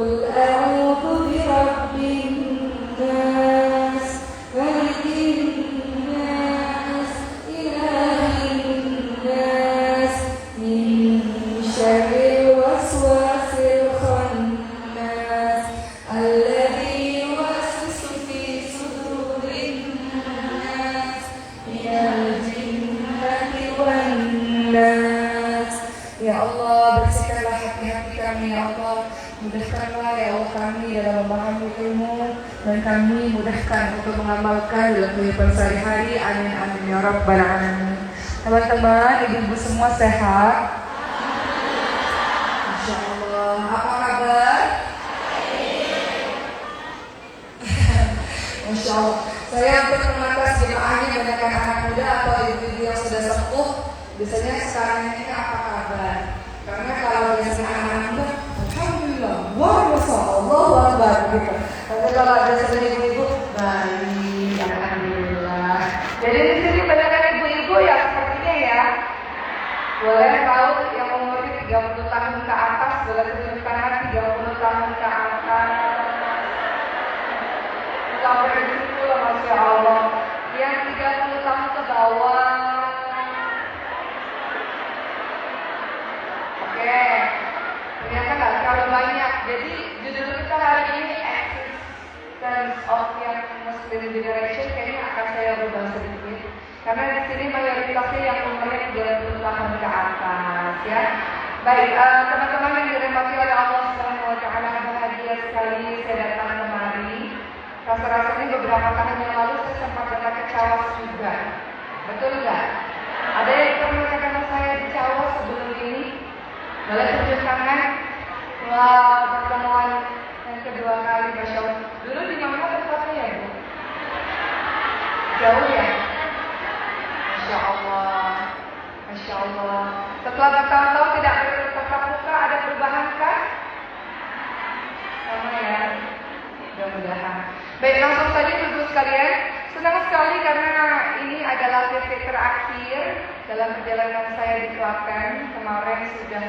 قل أعوذ برب الناس ملك الناس إله الناس من شر الوسواس الخناس الذي يوسوس في صدور الناس من الجنة والناس. Ya Allah, bersihkanlah hati-hati kami ya Allah. Mudahkanlah ya Allah kami dalam memahami ilmu, dan kami mudahkan untuk mengamalkan dalam kehidupan sehari-hari. Amin amin ya rabbal alamin. Teman-teman, ibu-ibu semua sehat? Insya Allah. Apa kabar? Masya Allah. Saya untuk terbatas jemaahnya banyakkan anak muda atau ibu-ibu yang sudah sepuh. Biasanya sekarang ini apa kabar? Karena kalau biasanya anak muda, alhamdulillah, wah masya Allah, akbar gitu. Tapi kalau ada sering ibu-ibu, baik, alhamdulillah. Jadi di sini banyak ibu-ibu yang sepertinya ya. Boleh tahu yang umurnya 30 tahun ke atas, boleh tunjuk tangan 30 tahun ke atas. Sampai di situ lah, masya Allah. Yang 30 tahun ke bawah. Oke, ternyata nggak terlalu banyak. Jadi judul kita hari ini Existence of Young Muslim Generation kayaknya akan saya rubah sedikit. Karena di sini mayoritasnya yang umurnya 30 tahun ke atas, ya. Baik, teman-teman yang dirahmati oleh Allah Subhanahu Wa Taala, bahagia sekali saya datang kemari. Rasa-rasanya beberapa tahun yang lalu saya sempat datang ke Cawas juga. Betul nggak? Ada yang pernah katakan saya di Cawas sebelum ini? Boleh tunjuk tangan. Wah, pertemuan yang kedua kali, Masya Allah. Dulu di mana tempatnya ya, Bu? Jauh ya? Masya Allah. Masya Allah. Setelah bertahun-tahun tidak bertatap muka, ada perubahan kah? Sama ya? Mudah-mudahan. Baik, langsung saja ibu sekalian. Senang sekali karena ini adalah titik terakhir dalam perjalanan saya di Klaten. Kemarin sudah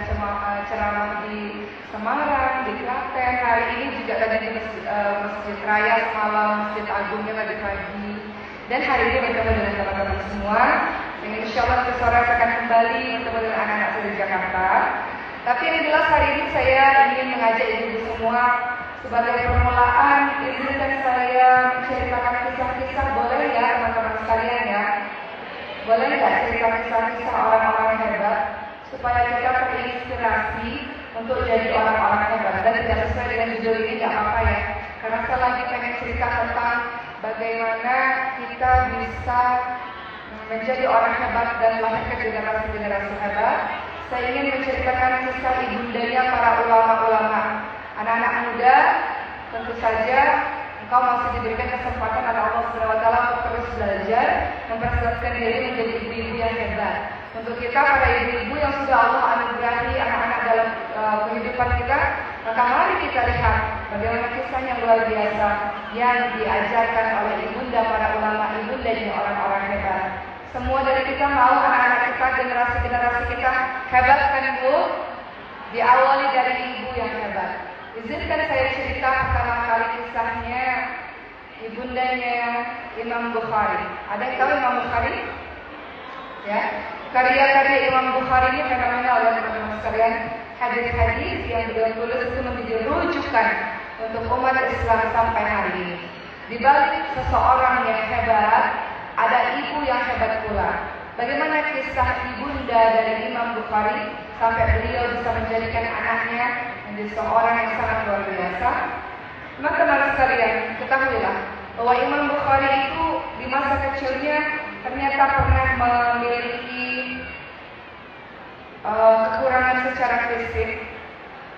ceramah di Semarang, di Klaten. Hari ini juga tadi di Masjid Raya semalam, Masjid Agungnya tadi pagi. Dan hari ini bertemu dengan teman-teman semua. Yang insya Allah nanti sore akan kembali bertemu dengan anak-anak saya di Jakarta. Tapi yang jelas hari ini saya ingin mengajak ibu semua sebagai permulaan, izinkan saya menceritakan kisah-kisah, boleh ya teman-teman sekalian ya? Boleh nggak cerita kisah-kisah orang-orang hebat supaya kita terinspirasi untuk jadi orang-orang hebat? Dan tidak sesuai dengan judul ini nggak apa-apa ya, karena saya lagi pengen cerita tentang bagaimana kita bisa menjadi orang hebat dan melahirkan generasi-generasi hebat. Saya ingin menceritakan kisah ibundanya para ulama-ulama. Anak-anak muda, tentu saja engkau masih diberikan kesempatan oleh Allah Subhanahu Wa Taala untuk terus belajar, mempersiapkan diri menjadi ibu-ibu yang hebat. Untuk kita para ibu-ibu yang sudah Allah anugerahi anak-anak dalam kehidupan kita, maka mari kita lihat bagaimana kisah yang luar biasa yang diajarkan oleh ibunda para ulama, ibundanya orang-orang hebat. Semua dari kita mau anak-anak kita, generasi-generasi kita hebat kan Bu? Diawali dari ibu yang hebat. Izinkan saya cerita pertama kali kisahnya ibundanya Imam Bukhari. Ada yang tahu Imam Bukhari? Ya, karya-karya Imam Bukhari ini fenomenal ya teman-teman sekalian. Hadis-hadis yang beliau tulis itu menjadi rujukan untuk umat Islam sampai hari ini. Di balik seseorang yang hebat, ada ibu yang hebat pula. Bagaimana kisah ibunda dari Imam Bukhari sampai beliau bisa menjadikan anaknya menjadi seorang yang sangat luar biasa? Teman-teman sekalian, ketahuilah bahwa Imam Bukhari itu di masa kecilnya ternyata pernah memiliki kekurangan secara fisik,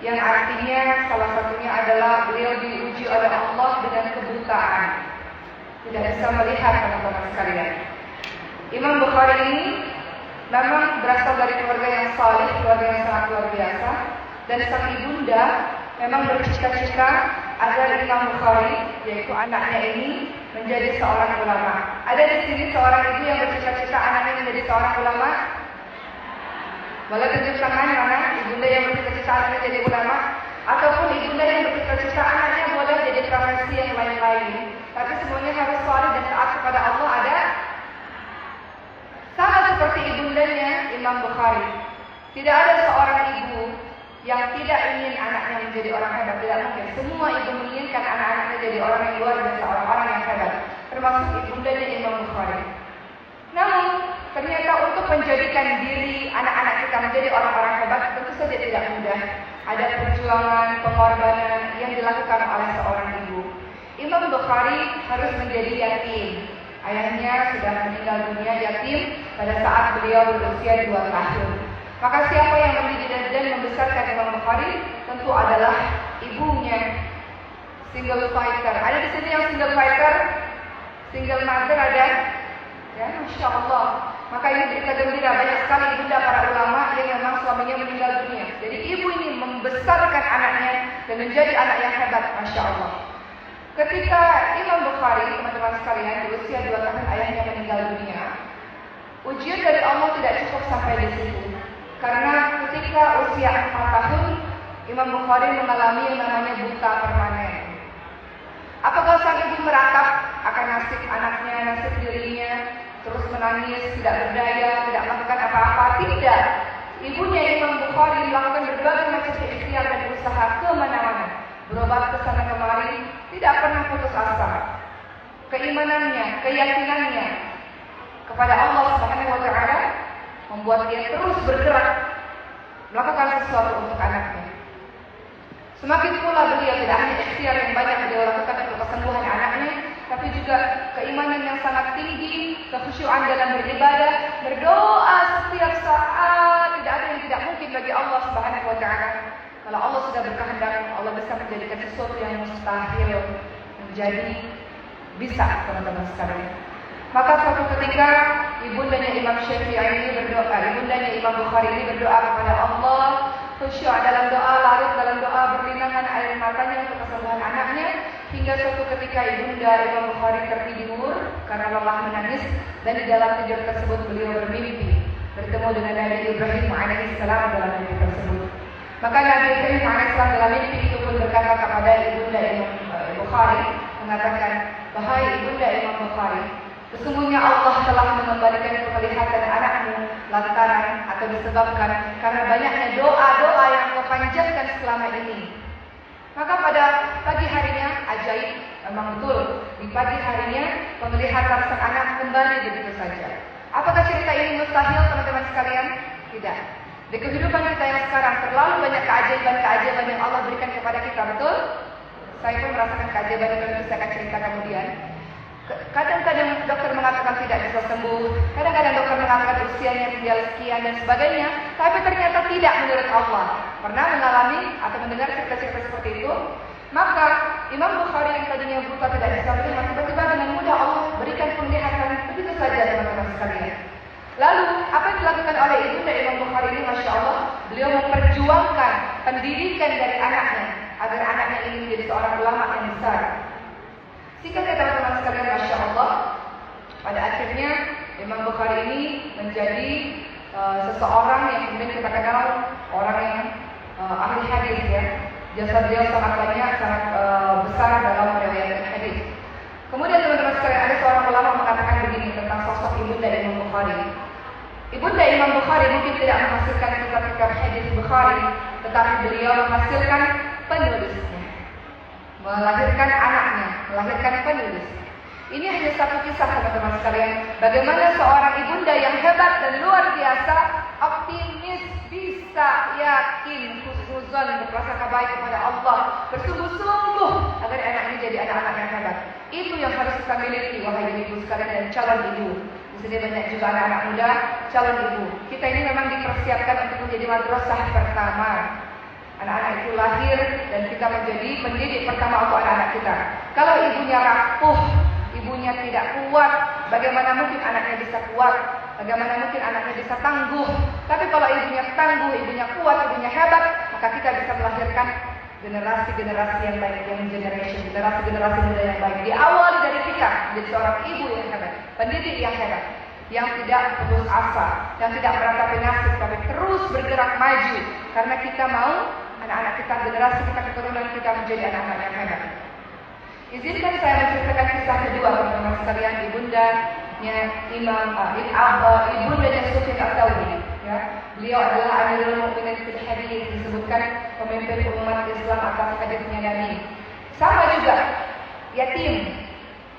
yang artinya salah satunya adalah beliau diuji oleh Allah dengan kebutaan, tidak bisa melihat teman-teman sekalian. Imam Bukhari ini memang berasal dari keluarga yang saleh, keluarga yang sangat luar biasa, dan sang ibunda memang bercita-cita agar Imam Bukhari, yaitu anaknya ini, menjadi seorang ulama. Ada di sini seorang ibu yang bercita-cita anaknya menjadi seorang ulama? Boleh tunjuk tangan mana ibunda yang bercita-cita anaknya jadi ulama? Ataupun ibunda yang bercita profesi yang lain-lain, tapi semuanya harus saleh dan taat kepada Allah. Ada sama seperti ibundanya Imam Bukhari. Tidak ada seorang ibu yang tidak ingin anaknya menjadi orang hebat. Tidak mungkin. Semua ibu menginginkan anak-anaknya jadi orang yang luar biasa, orang-orang yang hebat, termasuk ibundanya Imam Bukhari. Namun ternyata untuk menjadikan diri anak-anak kita menjadi orang-orang hebat tentu saja tidak mudah. Ada perjuangan, pengorbanan yang dilakukan oleh seorang ibu. Imam Bukhari harus menjadi yatim. Ayahnya sudah meninggal dunia yatim pada saat beliau berusia 2 tahun. Maka siapa yang mendidik dan membesarkan Imam Bukhari? Tentu adalah ibunya. Single fighter. Ada di sini yang single fighter? Single mother ada? Ya, Masya Allah. Maka ini berita gembira, banyak sekali ibunda para ulama yang memang suaminya meninggal dunia. Jadi ibu ini membesarkan anaknya dan menjadi anak yang hebat, Masya Allah. Ketika Imam Bukhari, teman-teman sekalian, di usia 2 tahun ayahnya meninggal dunia, ujian dari Allah tidak cukup sampai di situ. Karena ketika usia 4 tahun, Imam Bukhari mengalami yang namanya buta permanen. Apakah sang ibu meratap akan nasib anaknya, nasib dirinya, terus menangis, tidak berdaya, tidak melakukan apa-apa? Tidak. Ibunya Imam Bukhari melakukan berbagai macam ikhtiar dan usaha kemana-mana, berobat ke sana kemari, tidak pernah putus asa. Keimanannya, keyakinannya kepada Allah Subhanahu wa Ta'ala membuat dia terus bergerak melakukan sesuatu untuk anaknya. Semakin pula beliau tidak hanya ikhtiar yang banyak beliau lakukan untuk kesembuhan anaknya, tapi juga keimanan yang sangat tinggi, kekhusyuan dalam beribadah, berdoa setiap saat. Tidak ada yang tidak mungkin bagi Allah Subhanahu wa Ta'ala. Kalau Allah sudah berkehendak, Allah bisa menjadikan sesuatu yang mustahil menjadi bisa, teman-teman sekalian. Maka suatu ketika ibundanya Imam Syafi'i ini berdoa, ibundanya Imam Bukhari ini berdoa kepada Allah, khusyuk dalam doa, larut dalam doa, berlinangan air matanya untuk kesembuhan anaknya, hingga suatu ketika ibunda Imam Bukhari tertidur karena lelah menangis, dan di dalam tidur tersebut beliau bermimpi bertemu dengan Nabi Ibrahim alaihissalam dalam mimpi tersebut. Maka Nabi Ibrahim alaihissalam dalam mimpi itu pun berkata kepada ibunda Imam Bukhari, mengatakan, "Wahai ibunda Imam Bukhari, sesungguhnya Allah telah mengembalikan penglihatan anakmu lantaran atau disebabkan karena banyaknya doa-doa yang kau panjatkan selama ini." Maka pada pagi harinya, ajaib, memang betul, di pagi harinya penglihatan sang anak kembali begitu saja. Apakah cerita ini mustahil, teman-teman sekalian? Tidak. Di kehidupan kita yang sekarang terlalu banyak keajaiban-keajaiban yang Allah berikan kepada kita, betul? Saya pun merasakan keajaiban itu, saya akan cerita kemudian. Kadang-kadang dokter mengatakan tidak bisa sembuh, kadang-kadang dokter mengatakan usianya tinggal sekian dan sebagainya, tapi ternyata tidak menurut Allah. Pernah mengalami atau mendengar cerita-cerita seperti itu? Maka Imam Bukhari yang tadinya buta tidak bisa melihat, tiba-tiba dengan mudah Allah berikan penglihatan, begitu saja, teman-teman sekalian. Lalu apa yang dilakukan oleh ibunda Imam Bukhari ini, Masya Allah, beliau memperjuangkan pendidikan dari anaknya agar anaknya ini menjadi seorang ulama yang besar. Singkatnya teman-teman sekalian, Masya Allah, pada akhirnya Imam Bukhari ini menjadi seseorang yang kemudian kita kenal orang yang ahli hadis, ya. Jasa beliau sangat banyak, sangat besar dalam meriwayatkan hadis. Kemudian teman-teman sekalian, ada seorang ulama mengatakan begini tentang sosok ibunda Imam Bukhari. Ibunda Imam Bukhari mungkin tidak menghasilkan kitab-kitab hadis Bukhari, tetapi beliau menghasilkan penulisnya, melahirkan anaknya, melahirkan penulisnya. Ini hanya satu kisah, teman-teman sekalian, bagaimana seorang ibunda yang hebat dan luar biasa, optimis, bisa, yakin, husnuzon, berprasangka baik kepada Allah, bersungguh-sungguh agar anaknya jadi anak-anak yang hebat. Itu yang harus kita miliki, wahai ibu sekalian dan calon ibu. Di sini banyak juga anak-anak muda, calon ibu. Kita ini memang dipersiapkan untuk menjadi madrasah pertama. Anak-anak itu lahir dan kita menjadi pendidik pertama untuk anak-anak kita. Kalau ibunya rapuh, ibunya tidak kuat, bagaimana mungkin anaknya bisa kuat? Bagaimana mungkin anaknya bisa tangguh? Tapi kalau ibunya tangguh, ibunya kuat, ibunya hebat, maka kita bisa melahirkan generasi-generasi yang baik, yang generation, generasi-generasi muda yang baik. Diawali dari kita menjadi seorang ibu yang hebat, pendidik yang hebat, yang tidak putus asa, yang tidak meratapi nasib, tapi terus bergerak maju karena kita mau anak-anak kita, generasi kita, keturunan kita menjadi anak-anak yang hebat. Izinkan saya menceritakan kisah kedua teman-teman sekalian, ibundanya ibundanya Sufyan Ats-Tsauri. Ya, beliau adalah Amirul Mukminin fil Hadits, disebutkan pemimpin umat Islam atas hadisnya Nabi. Sama juga yatim.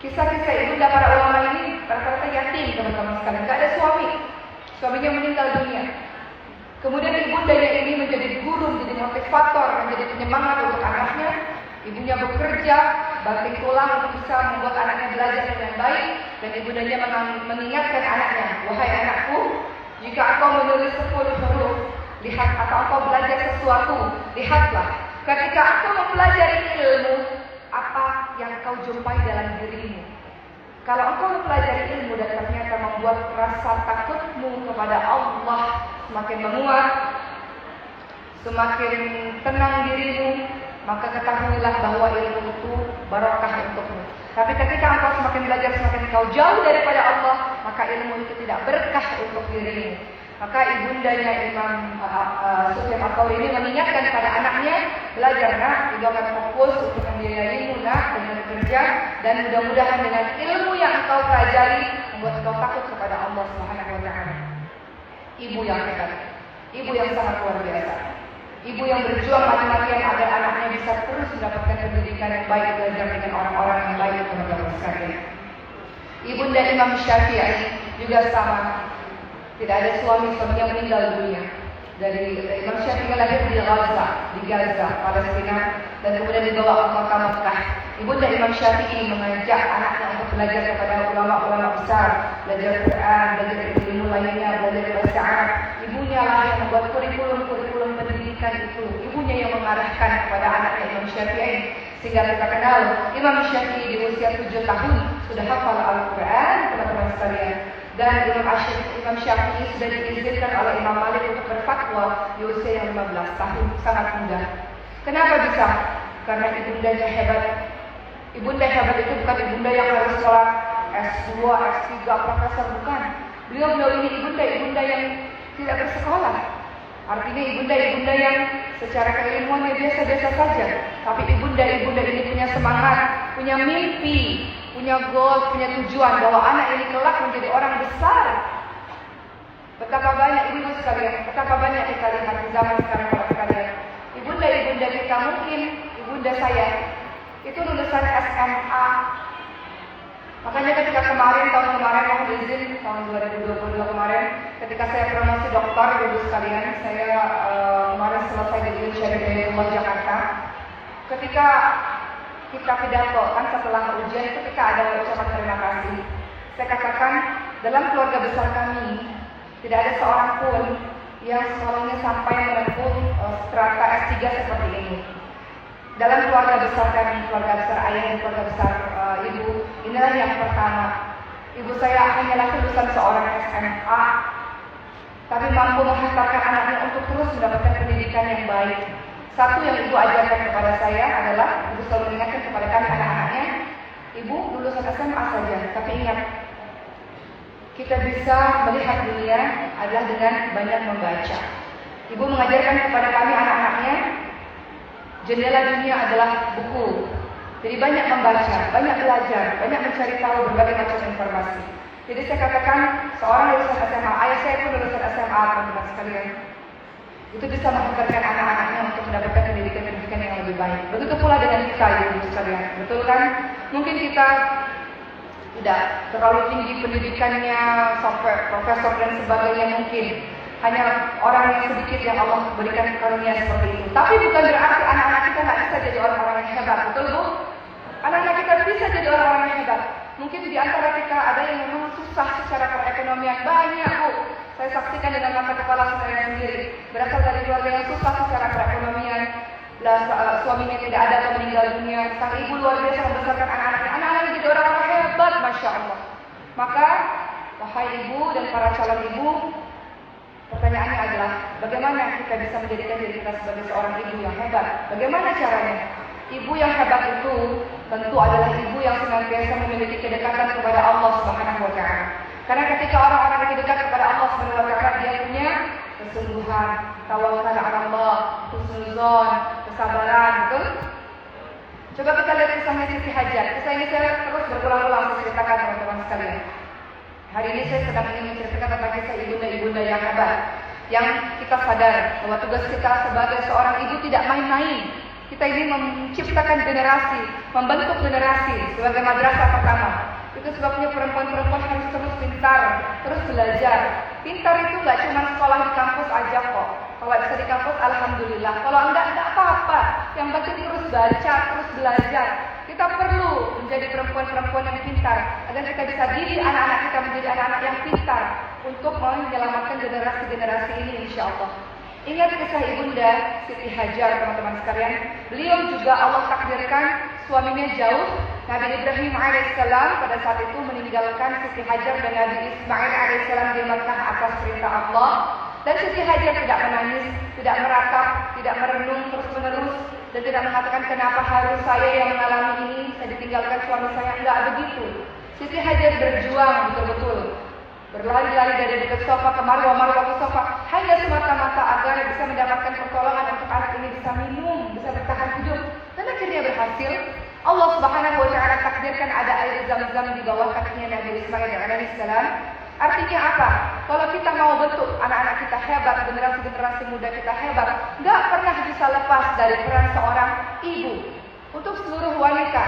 Kisah-kisah ibunda para ulama ini rata-rata yatim teman-teman sekalian, tidak ada suami, suaminya meninggal dunia. Kemudian ibundanya ini menjadi guru, menjadi motivator, menjadi penyemangat untuk anaknya. Ibunya bekerja, banting tulang untuk bisa membuat anaknya belajar dengan baik. Dan ibundanya mengingatkan anaknya, wahai anakku, jika engkau menulis 10 huruf, lihat, atau engkau belajar sesuatu, lihatlah. Ketika engkau mempelajari ilmu, apa yang kau jumpai dalam dirimu. Kalau engkau mempelajari ilmu dan ternyata membuat rasa takutmu kepada Allah semakin menguat, semakin tenang dirimu, maka ketahuilah bahwa ilmu itu barokah untukmu. Tapi ketika engkau semakin belajar, semakin engkau jauh daripada Allah, maka ilmu itu tidak berkah untuk dirimu. Maka ibundanya Imam Sufyan Ats-Tsauri ini mengingatkan pada anaknya, belajar nak, jangan fokus untuk membiayaimu nak dengan kerja, dan mudah-mudahan dengan ilmu yang engkau pelajari membuat engkau takut kepada Allah Subhanahu wa taala. Ibu yang hebat, ibu yang sangat luar biasa. Ibu yang berjuang mati-matian agar anaknya bisa terus mendapatkan pendidikan yang baik, belajar dengan orang-orang yang baik, teman-teman sekalian. Ibunda Imam Syafi'i juga sama. Tidak ada suami, suaminya meninggal dunia. Dari Imam Syafi'i lahir di Gaza, Palestina, dan kemudian dibawa ke kota Mekah. Ibunda Imam Syafi'i mengajak anaknya untuk belajar kepada ulama-ulama besar, belajar Quran, belajar ilmu lainnya, belajar bahasa Arab. Ibunya lah yang membuat kurikulum pendidikan itu. Ibunya yang mengarahkan kepada anaknya Imam Syafi'i. Sehingga kita kenal Imam Syafi'i di usia 7 tahun sudah hafal Al-Quran, teman-teman sekalian. Dan Imam Syafi'i sudah diizinkan oleh Imam Malik untuk berfatwa di usia yang 15 tahun, sangat muda. Kenapa bisa? Karena ibundanya hebat. Ibunda hebat itu bukan ibunda yang harus sekolah S2, S3, profesor, bukan. Beliau ini ibunda yang tidak bersekolah. Artinya ibunda yang secara keilmuannya biasa-biasa saja. Tapi ibunda ini punya semangat, punya mimpi, punya goal, punya tujuan bahwa anak ini kelak menjadi orang besar. Betapa banyak ibu sekalian, betapa banyak kita lihat di zaman sekarang para sekalian. Ibunda kita mungkin, ibunda saya itu lulusan SMA. Makanya ketika tahun kemarin mohon izin, tahun 2022 kemarin, ketika saya promosi doktor ibu sekalian, saya kemarin selesai di Universitas Jakarta. Ketika kita pidato kan setelah ujian itu kita ada ucapan terima kasih. Saya katakan dalam keluarga besar kami tidak ada seorang pun yang sekolahnya sampai menempuh strata S3 seperti ini. Dalam keluarga besar kami, keluarga besar ayah dan keluarga besar ibu, inilah yang pertama. Ibu saya hanyalah lulusan seorang SMA, tapi mampu menghantarkan anaknya untuk terus mendapatkan pendidikan yang baik. Satu yang ibu ajarkan kepada saya adalah, ibu selalu mengingatkan kepada kami anak-anaknya, ibu lulusan SMA saja, tapi ingat, kita bisa melihat dunia adalah dengan banyak membaca. Ibu mengajarkan kepada kami anak-anaknya, jendela dunia adalah buku. Jadi banyak membaca, banyak belajar, banyak mencari tahu berbagai macam informasi. Jadi saya katakan, seorang lulusan SMA, ayah saya pun lulusan SMA, teman-teman sekalian. Itu bisa menghantarkan anak-anaknya untuk mendapatkan pendidikan yang lebih baik. Begitu pula dengan kita, ibu sekalian. Betul kan? Mungkin kita tidak terlalu tinggi pendidikannya sampai profesor dan sebagainya mungkin. Hanya orang yang sedikit yang Allah berikan karunia seperti itu. Tapi bukan berarti anak-anak kita nggak bisa jadi orang-orang yang hebat, betul bu? Anak-anak kita bisa jadi orang-orang yang hebat. Mungkin di antara kita ada yang memang susah secara perekonomian, banyak bu. Saya saksikan dengan mata kepala saya sendiri. Berasal dari keluarga yang susah secara perekonomian. Suaminya tidak ada atau meninggal dunia. Sang ibu luar biasa membesarkan anak-anaknya. Anak-anaknya jadi orang-orang hebat, masya Allah. Maka wahai ibu dan para calon ibu, pertanyaannya adalah bagaimana kita bisa menjadikan diri kita sebagai seorang ibu yang hebat? Bagaimana caranya? Ibu yang hebat itu tentu adalah ibu yang senantiasa memiliki kedekatan kepada Allah Subhanahu wa taala. Karena ketika orang-orang itu dekat kepada Allah Subhanahu wa taala, dia punya kesungguhan, tawakal ala Allah, husnuzon, kesabaran, betul? Coba kita lihat kisahnya Siti Hajar. Kisah ini saya terus berulang-ulang menceritakan teman-teman sekalian. Hari ini saya sedang ingin menceritakan tentang kisah ibunda-ibunda yang hebat, yang kita sadar bahwa tugas kita sebagai seorang ibu tidak main-main. Kita ini menciptakan generasi, membentuk generasi sebagai madrasah pertama. Itu sebabnya perempuan-perempuan harus terus pintar, terus belajar. Pintar itu nggak cuma sekolah di kampus aja kok. Kalau bisa di kampus, alhamdulillah. Kalau enggak apa-apa. Yang penting terus baca, terus belajar. Kita perlu menjadi perempuan-perempuan yang pintar agar kita bisa didik anak-anak kita menjadi anak-anak yang pintar untuk menyelamatkan generasi-generasi ini, insya Allah. Ingat kisah ibunda Siti Hajar, teman-teman sekalian. Beliau juga Allah takdirkan suaminya jauh. Nabi Ibrahim alaihissalam pada saat itu meninggalkan Siti Hajar dan Nabi Ismail alaihissalam di Makkah atas perintah Allah. Dan Siti Hajar tidak menangis, tidak meratap, tidak merenung terus-menerus, dan tidak mengatakan kenapa harus saya yang mengalami ini, saya ditinggalkan suami saya. Enggak begitu. Siti Hajar berjuang betul-betul, berlari-lari dari dekat sofa ke marwah ke sofa, hanya semata-mata agar bisa mendapatkan pertolongan untuk anak ini bisa minum, bisa bertahan hidup. Dan akhirnya berhasil. Allah Subhanahu wa Ta'ala takdirkan ada air zam-zam di bawah kakinya Nabi Ismail alaihissalam. Artinya apa? Kalau kita mau bentuk anak-anak kita hebat, generasi-generasi muda kita hebat, nggak pernah bisa lepas dari peran seorang ibu. Untuk seluruh wanita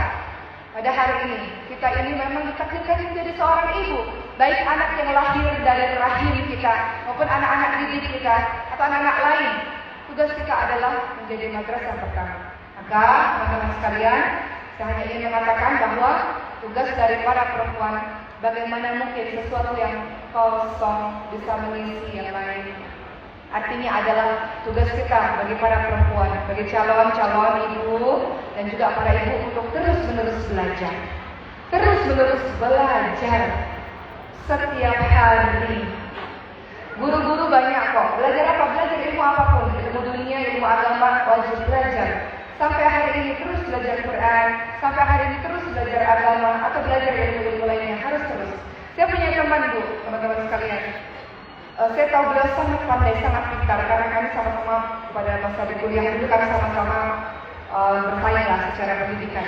pada hari ini, kita ini memang ditakdirkan menjadi seorang ibu. Baik anak yang lahir dari rahim kita, maupun anak-anak didik kita, atau anak-anak lain. Tugas kita adalah menjadi madrasah yang pertama. Maka, teman-teman sekalian, saya hanya ingin mengatakan bahwa tugas dari para perempuan, bagaimana mungkin sesuatu yang kosong bisa mengisi yang lain. Artinya adalah tugas kita bagi para perempuan, bagi calon-calon ibu dan juga para ibu untuk terus-menerus belajar. Terus-menerus belajar setiap hari. Guru-guru banyak kok. Belajar apa? Belajar ilmu apapun, ilmu dunia, ilmu agama, wajib belajar. Sampai hari ini terus belajar Quran, sampai hari ini terus belajar agama atau belajar ilmu-ilmu lainnya, harus terus. Saya punya teman Bu, teman-teman sekalian. Saya tahu beliau sangat pandai, sangat pintar karena kami sama-sama pada masa di kuliah dulu kami sama-sama bersaing lah secara pendidikan.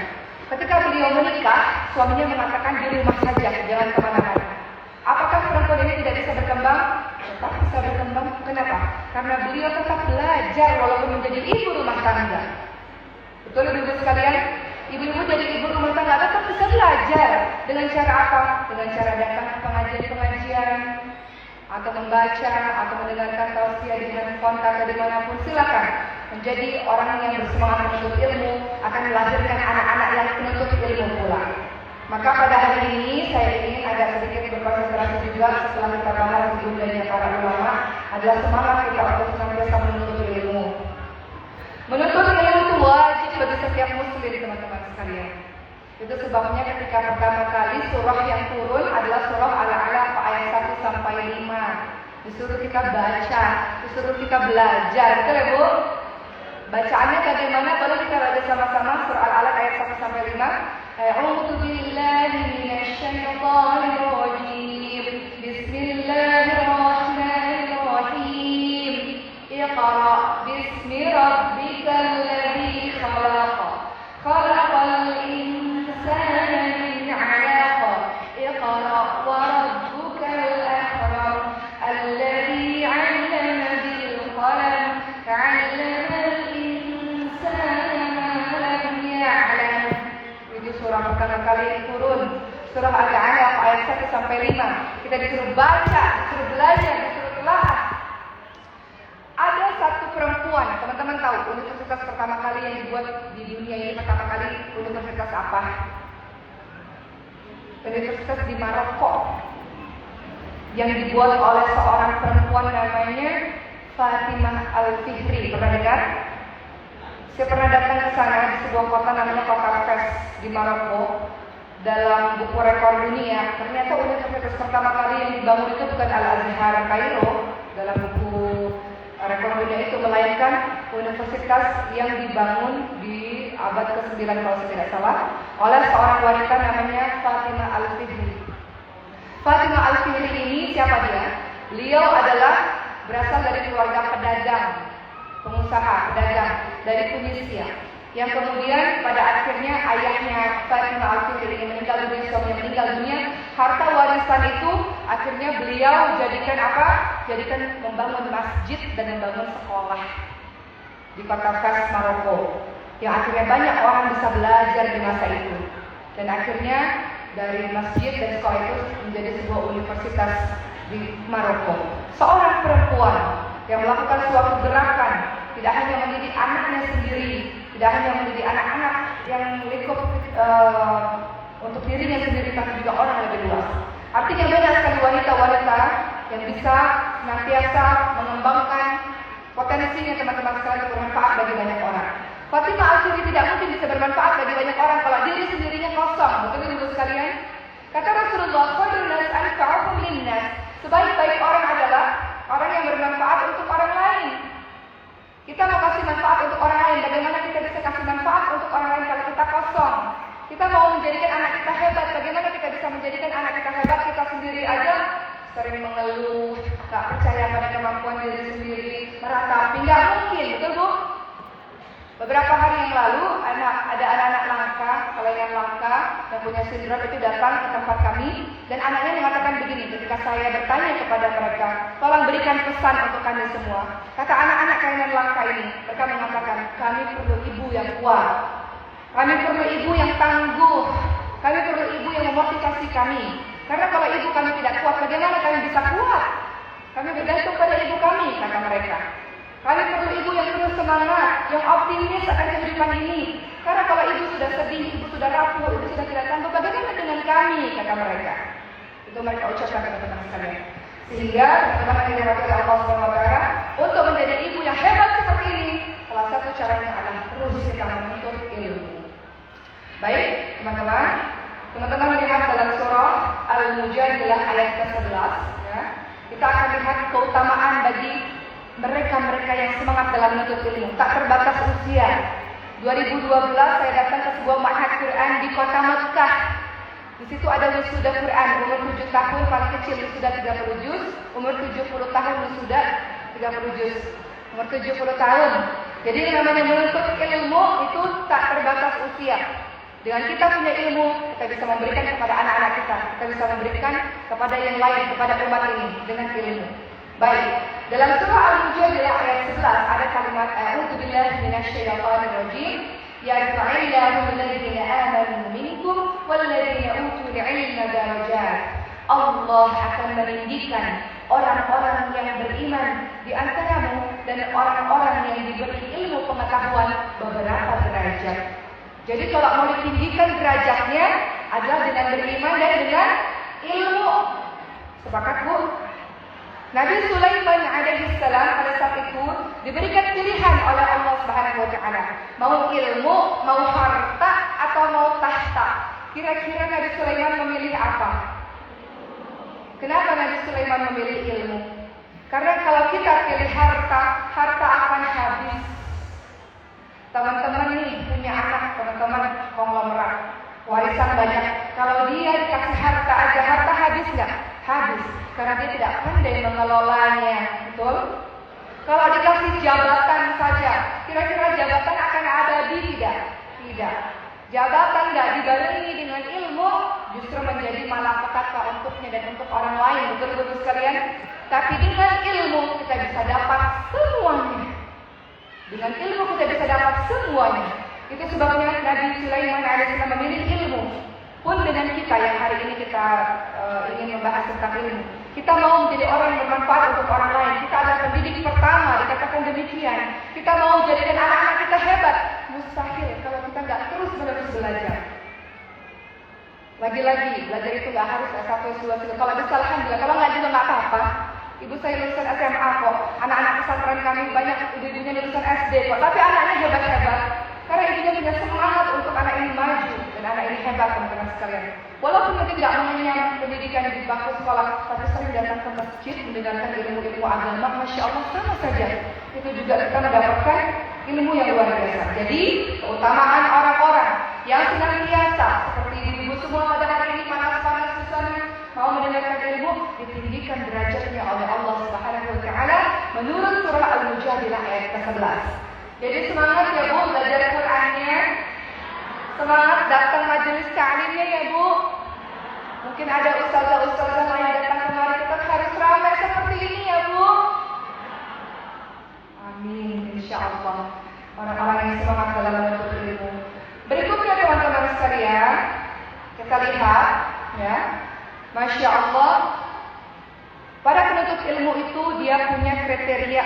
Ketika beliau menikah, suaminya mengatakan di rumah saja, jangan kemana-mana. Apakah perempuan ini tidak bisa berkembang? Tetap bisa berkembang. Kenapa? Karena beliau tetap belajar walaupun menjadi ibu rumah tangga. Betul ibu sekalian? Ibu-ibu jadi ibu rumah tangga tetap bisa belajar. Dengan cara apa? Dengan cara datang ke pengajian-pengajian, atau membaca, atau mendengarkan tausiah di handphone atau dimanapun. Silakan menjadi orang yang bersemangat menuntut ilmu, akan melahirkan anak-anak yang menuntut ilmu pula. Maka pada hari ini saya ingin agak sedikit berkonsentrasi juga setelah kita bahas ibundanya para ulama adalah semangat kita untuk senantiasa menuntut ilmu. Menuntut ilmu itu wajib bagi setiap muslim, teman-teman sekalian. Itu sebabnya ketika pertama kali surah yang turun adalah surah Al-Alaq ayat 1 sampai 5. Disuruh kita baca, disuruh kita belajar. Betul ya Bu? Bacaannya bagaimana? Boleh kita baca sama-sama surah Al-Alaq ayat 1 sampai 5. A'udzu billahi minasyaitonir rajim. Bismillahirrahmanirrahim. Iqra bismi rabbikal ladzi khalaq. Khalaqal insana min 'alaq. Iqra wa rabbukal akram. Alladzi 'allama bil qalam. 'allamal insana ma lam ya'lam. Itu surah pertama kali turun. Surah Al-Alaq ayat 1 sampai 5. Kita disuruh baca, disuruh belajar, disuruh telaah. Ada satu perempuan, teman-teman tahu universitas pertama kali yang dibuat di dunia ini pertama kali universitas apa? Universitas di Maroko yang dibuat oleh seorang perempuan namanya Fatimah Al-Fihri. Pernah dengar? Saya pernah datang ke sana di sebuah kota namanya kota Fes di Maroko. Dalam buku rekor dunia, ternyata universitas pertama kali yang dibangun itu bukan Al-Azhar Kairo dalam buku rekor dunia itu, melainkan universitas yang dibangun di abad ke-9 kalau saya tidak salah oleh seorang wanita namanya Fatimah Al-Fihri. Fatimah Al-Fihri ini siapa dia? Beliau adalah berasal dari keluarga pedagang, pengusaha, pedagang dari Tunisia, yang kemudian pada akhirnya Fatimah Al-Fihri ini meninggal dunia, suaminya meninggal dunia, harta warisan itu akhirnya beliau jadikan apa? Jadikan membangun masjid dan membangun sekolah di kota Fes, Maroko, yang akhirnya banyak orang bisa belajar di masa itu. Dan akhirnya dari masjid dan sekolah itu menjadi sebuah universitas di Maroko. Seorang perempuan yang melakukan suatu gerakan, tidak hanya mendidik anaknya sendiri, tidak hanya mendidik anak-anak yang lingkup untuk dirinya sendiri, tapi juga orang lebih luas. Artinya banyak sekali wanita-wanita yang bisa senantiasa mengembangkan potensinya teman-teman sekalian bermanfaat bagi banyak orang. Fatimah Al-Fihri tidak mungkin bisa bermanfaat bagi banyak orang kalau diri sendirinya kosong. Betul ibu sekalian? Kata Rasulullah, "Khairun nas anfa'uhum linnas." Sebaik-baik orang adalah orang yang bermanfaat untuk orang lain. Kita mau kasih manfaat untuk orang lain. Bagaimana kita bisa kasih manfaat untuk orang lain kalau kita kosong? Kita mau menjadikan anak kita hebat. Bagaimana kita bisa menjadikan anak kita hebat? Kita sendiri aja sering mengeluh, tak percaya pada kemampuan diri sendiri, meratapi. Nggak mungkin, betul Bu? Beberapa hari yang lalu ada anak-anak langka, kelainan langka yang punya sindrom itu datang ke tempat kami, dan anaknya mengatakan begini ketika saya bertanya kepada mereka, tolong berikan pesan untuk kami semua. Kata anak-anak kelainan langka ini, mereka mengatakan, kami perlu ibu yang kuat, kami perlu ibu yang tangguh, kami perlu ibu yang memotivasi kami. Karena kalau ibu kami tidak kuat, bagaimana kami bisa kuat? Kami bergantung pada ibu kami, kata mereka. Kami perlu ibu yang terus semangat, yang optimis akan kehidupan ini. Karena kalau ibu sudah sedih, ibu sudah rapuh, ibu sudah tidak sanggup, bagaimana dengan kami, kata mereka. Itu mereka ucapkan kepada teman-teman sekalian. Sehingga teman-teman yang dirahmati oleh Allah SWT, untuk menjadi ibu yang hebat seperti ini, salah satu caranya adalah terus kita menuntut ilmu. Baik, teman-teman. Teman-teman lihat dalam surah Al-Mujadilah ayat ke-11, ya. Kita akan lihat keutamaan bagi mereka-mereka yang semangat dalam menuntut ilmu, tak terbatas usia. 2012 saya datang ke sebuah ma'had Quran di kota Mekah. Di situ ada wisuda Quran, umur 7 tahun paling kecil wisuda 30 juz, umur 70 tahun wisuda 30 juz, umur 70 tahun. Jadi namanya menuntut ilmu itu tak terbatas usia. Dengan kita punya ilmu, kita bisa memberikan kepada anak-anak kita bisa memberikan kepada yang lain, kepada umat ini dengan ilmu. Baik, dalam surah Al-Mujadilah ayat 11 ada kalimat A'udzu billahi minasyaitonir rajim. Yarfa'illahu alladziina aamanu minkum walladziina utul 'ilma darajat. Allah akan meninggikan orang-orang yang beriman di antaramu dan orang-orang yang diberi ilmu pengetahuan beberapa derajat. Jadi kalau mau ditinggikan derajatnya adalah dengan beriman dan dengan ilmu. Sepakat Bu? Nabi Sulaiman alaihissalam pada saat itu diberikan pilihan oleh Allah Subhanahu wa taala, mau ilmu, mau harta atau mau tahta. Kira-kira Nabi Sulaiman memilih apa? Kenapa Nabi Sulaiman memilih ilmu? Karena kalau kita pilih harta, harta akan habis. Teman-teman nih punya anak, teman-teman konglomerat, warisan banyak. Kalau dia dikasih harta aja, harta habis nggak? Habis. Karena dia tidak pandai mengelolanya, betul? Kalau dikasih jabatan saja, kira-kira jabatan akan abadi tidak? Tidak. Jabatan nggak dibarengi dengan ilmu, justru menjadi malapetaka untuknya dan untuk orang lain, betul-betul sekalian. Tapi dengan ilmu kita bisa dapat semuanya. Dengan ilmu kita bisa dapat semuanya. Itu sebabnya Nabi Sulaiman alaihissalam memilih ilmu. Pun dengan kita yang hari ini kita ingin membahas tentang ilmu, kita mau menjadi orang yang bermanfaat untuk orang lain. Kita adalah pendidik pertama, dikatakan demikian. Kita mau jadikan anak-anak kita hebat. Mustahil kalau kita nggak terus-menerus belajar. Lagi-lagi belajar itu nggak harus S1, S2, S3. Kalau bisa alhamdulillah, kalau nggak juga nggak apa-apa. Ibu saya lulusan SMA kok. Anak-anak pesantren kami banyak ibu-ibunya lulusan SD kok. Tapi anaknya hebat-hebat. Karena ibunya punya semangat untuk anak ini maju dan anak ini hebat, teman-teman sekalian. Walaupun mungkin tidak mengenyam pendidikan di bangku sekolah, tapi sering datang ke masjid mendengarkan ilmu-ilmu agama, masya Allah sama saja. Itu juga kita mendapatkan ilmu yang luar biasa. Jadi keutamaan orang-orang yang senantiasa seperti ibu semua pada hari ini panas-panas di sana mau mendengarkan ilmu, ditinggikan derajatnya oleh Allah Subhanahu wa taala menurut surah Al-Mujadilah ayat ke-11. Jadi semangat ya Bu belajar Qur'annya. Semangat datang majelis ta'limnya ya Bu. Mungkin ada ustazah-ustazah lain datang kemari, tetap harus ramai seperti ini ya Bu. Amin, insya Allah. Orang-orang yang semangat dalam menuntut ilmu. Berikutnya teman-teman sekalian, kita lihat ya, Masya Allah, para penuntut ilmu itu dia punya kriteria,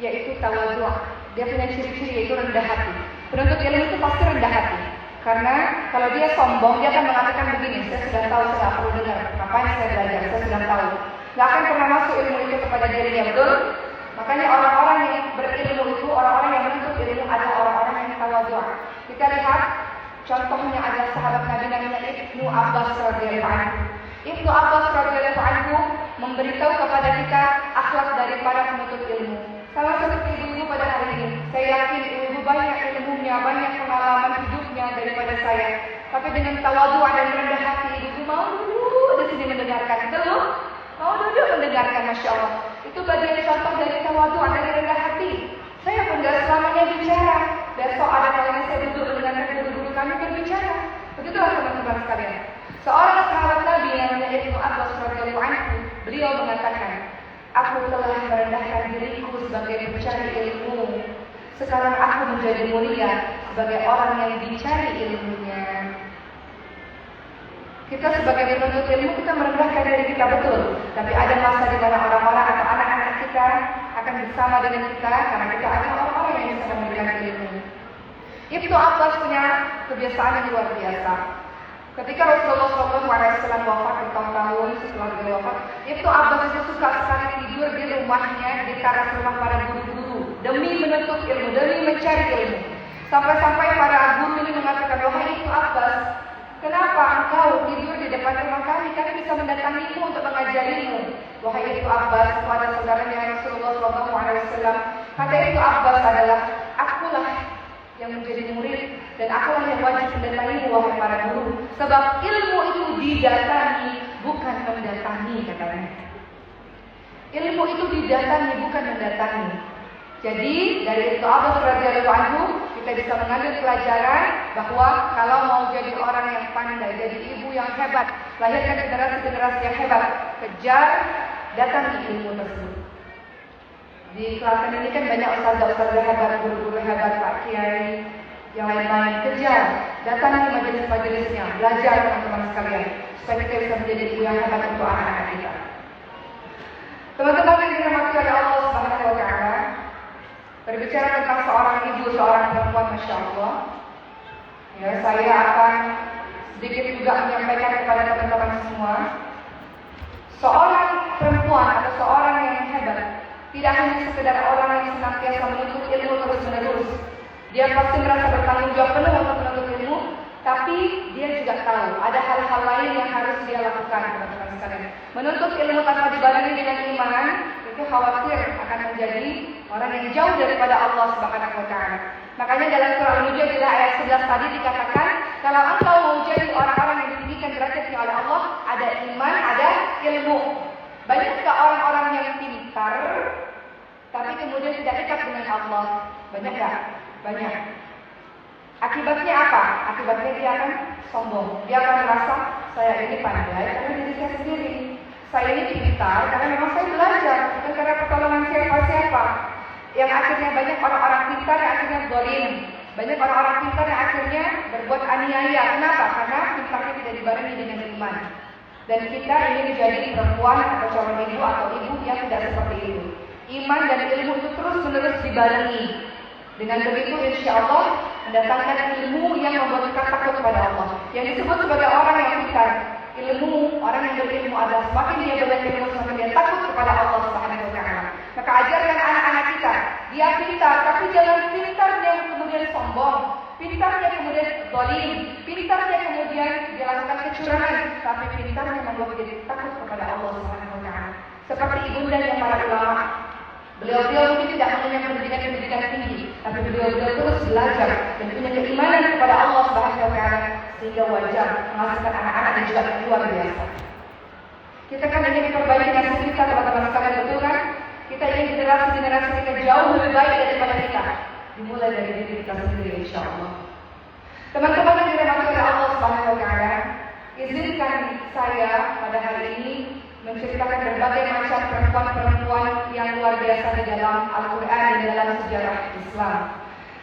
yaitu tawadhu. Dia punya ciri-ciri yaitu rendah hati. Penuntut ilmu itu pasti rendah hati. Karena kalau dia sombong, dia akan mengatakan begini, saya sudah tahu, saya tidak perlu dengar. Ngapain saya belajar? Saya sudah tahu. Gak akan pernah masuk ilmu itu kepada dirinya, betul? Makanya orang-orang yang berilmu itu, orang-orang yang menuntut ilmu adalah orang-orang yang tawadhu. Kita lihat contohnya adalah sahabat Nabi namanya Ibnu Abbas radhiyallahu anhu. Ibnu Abbas radhiyallahu anhu memberitahu kepada kita akhlak dari para penuntut ilmu. Sama seperti ibu-ibu pada hari ini, saya yakin ibu-ibu banyak ilmunya, banyak pengalaman hidupnya daripada saya. Tapi dengan tawadhu dan rendah hati, ibu-ibu mau dulu di sini mendengarkan, betul? Mau dulu mendengarkan, Masya Allah. Itu bagian contoh dari tawadhu dan rendah hati. Saya pun gak selamanya bicara. Besok ada kalanya saya duduk mendengarkan guru-guru kami berbicara. Begitulah teman-teman sekalian. Seorang sahabat Nabi yang namanya Ibnu Abbas radhiyallahu anhu, beliau mengatakan, aku telah merendahkan diriku sebagai pencari ilmu. Sekarang aku menjadi mulia sebagai orang yang dicari ilmunya. Kita sebagai penuntut ilmu, kita merendahkan diri kita, betul. Tapi ada masa di mana orang-orang atau anak-anak kita akan bersama dengan kita karena kita adalah orang-orang yang bisa memberikan ilmu. Ibnu Abbas punya kebiasaan yang luar biasa. Ketika Rasulullah SAW wafat bertahun-tahun setelah beliau wafat, Ibnu Abbas itu suka sekali tidur di rumahnya, di teras rumah para guru-guru demi menuntut ilmu, demi mencari ilmu. Sampai-sampai para guru ini mengatakan, wahai Ibnu Abbas, kenapa engkau tidur di depan rumah kami? Kami bisa mendatangimu untuk mengajarimu. Wahai Ibnu Abbas, kepada saudaranya Rasulullah SAW, kata Ibnu Abbas adalah, akulah yang menjadi murid dan akulah yang wajib mendatangimu wahai para guru. Sebab ilmu itu didatangi, bukan mendatangi, katanya. Ilmu itu didatangi, bukan mendatangi. Jadi dari Ibnu Abbas radhiyallahu anhu kita bisa mengambil pelajaran bahwa kalau mau jadi orang yang pandai, jadi ibu yang hebat, lahirkan generasi-generasi yang hebat, kejar, datangi ilmu tersebut. Di Klaten ini kan banyak ustazah-ustazah hebat, guru-guru hebat, Pak Kiai, yang lain-lain. Kejar, datangi majelis-majelisnya, belajar teman-teman sekalian, supaya kita bisa menjadi ibu yang hebat untuk anak-anak kita. Teman-teman yang dirahmati oleh Allah Subhanahu wa Ta'ala, berbicara tentang seorang ibu, seorang perempuan, Masya Allah, ya, saya akan sedikit juga menyampaikan kepada teman-teman semua. Seorang perempuan atau seorang yang hebat tidak hanya sekedar orang yang senantiasa menuntut ilmu terus-menerus. Dia pasti merasa bertanggung jawab penuh untuk menuntut ilmu, tapi dia juga tahu ada hal-hal lain yang harus dia lakukan, teman-teman sekalian. Menuntut ilmu tanpa dibarengi dengan iman, itu khawatir akan menjadi orang yang jauh daripada Allah Subhanahu wa Ta'ala. Makanya dalam surah Al-Mujadilah ayat 11 tadi dikatakan, kalau engkau mau jadi orang-orang yang ditinggikan derajatnya oleh Allah, ada iman, ada ilmu. Banyakkah orang-orang yang pintar tapi kemudian tidak dekat dengan Allah? Banyak gak? Banyak. Akibatnya apa? Akibatnya dia akan sombong. Dia akan merasa, saya ini pandai karena diri saya sendiri. Saya ini pintar karena memang saya belajar, bukan karena pertolongan siapa-siapa. Yang akhirnya banyak orang-orang pintar yang akhirnya zalim. Banyak orang-orang pintar yang akhirnya berbuat aniaya. Kenapa? Karena pintarnya tidak dibarengi dengan iman. Dan kita ingin menjadi perempuan atau calon ibu atau ibu yang tidak seperti itu. Iman dan ilmu itu terus-menerus dibarengi. Dengan begitu insya Allah mendatangkan ilmu yang membuat kita takut kepada Allah. Yang disebut sebagai orang yang pintar. Ilmu, orang yang berilmu adalah semakin dia banyak ilmu, semakin dia takut kepada Allah Subhanahu wa Ta'ala. Maka ajarkan anak-anak kita, dia pintar, tapi jangan pintar dia kemudian sombong, pintarnya kemudian zalim, pintarnya kemudian dia lakukan kecurangan, tapi pintarnya membuat dia takut kepada Allah Subhanahu wa Ta'ala. Seperti ibunda yang para ulama. Beliau mungkin tidak punya pendidikan tinggi, tapi beliau terus belajar dan punya keimanan kepada Allah Subhanahu wa Ta'ala sehingga wajar menghasilkan anak-anak yang juga luar biasa. Kita kan ingin memperbaiki nasib kita, teman-teman sekalian, betul kan? Kita ingin generasi kita jauh lebih baik daripada kita. Dimulai dari diri kita sendiri, insya Allah. Teman-teman yang dirahmati oleh Allah Subhanahu wa taala, izinkan saya pada hari ini menceritakan berbagai macam perempuan-perempuan yang luar biasa di dalam Al-Quran dan dalam sejarah Islam.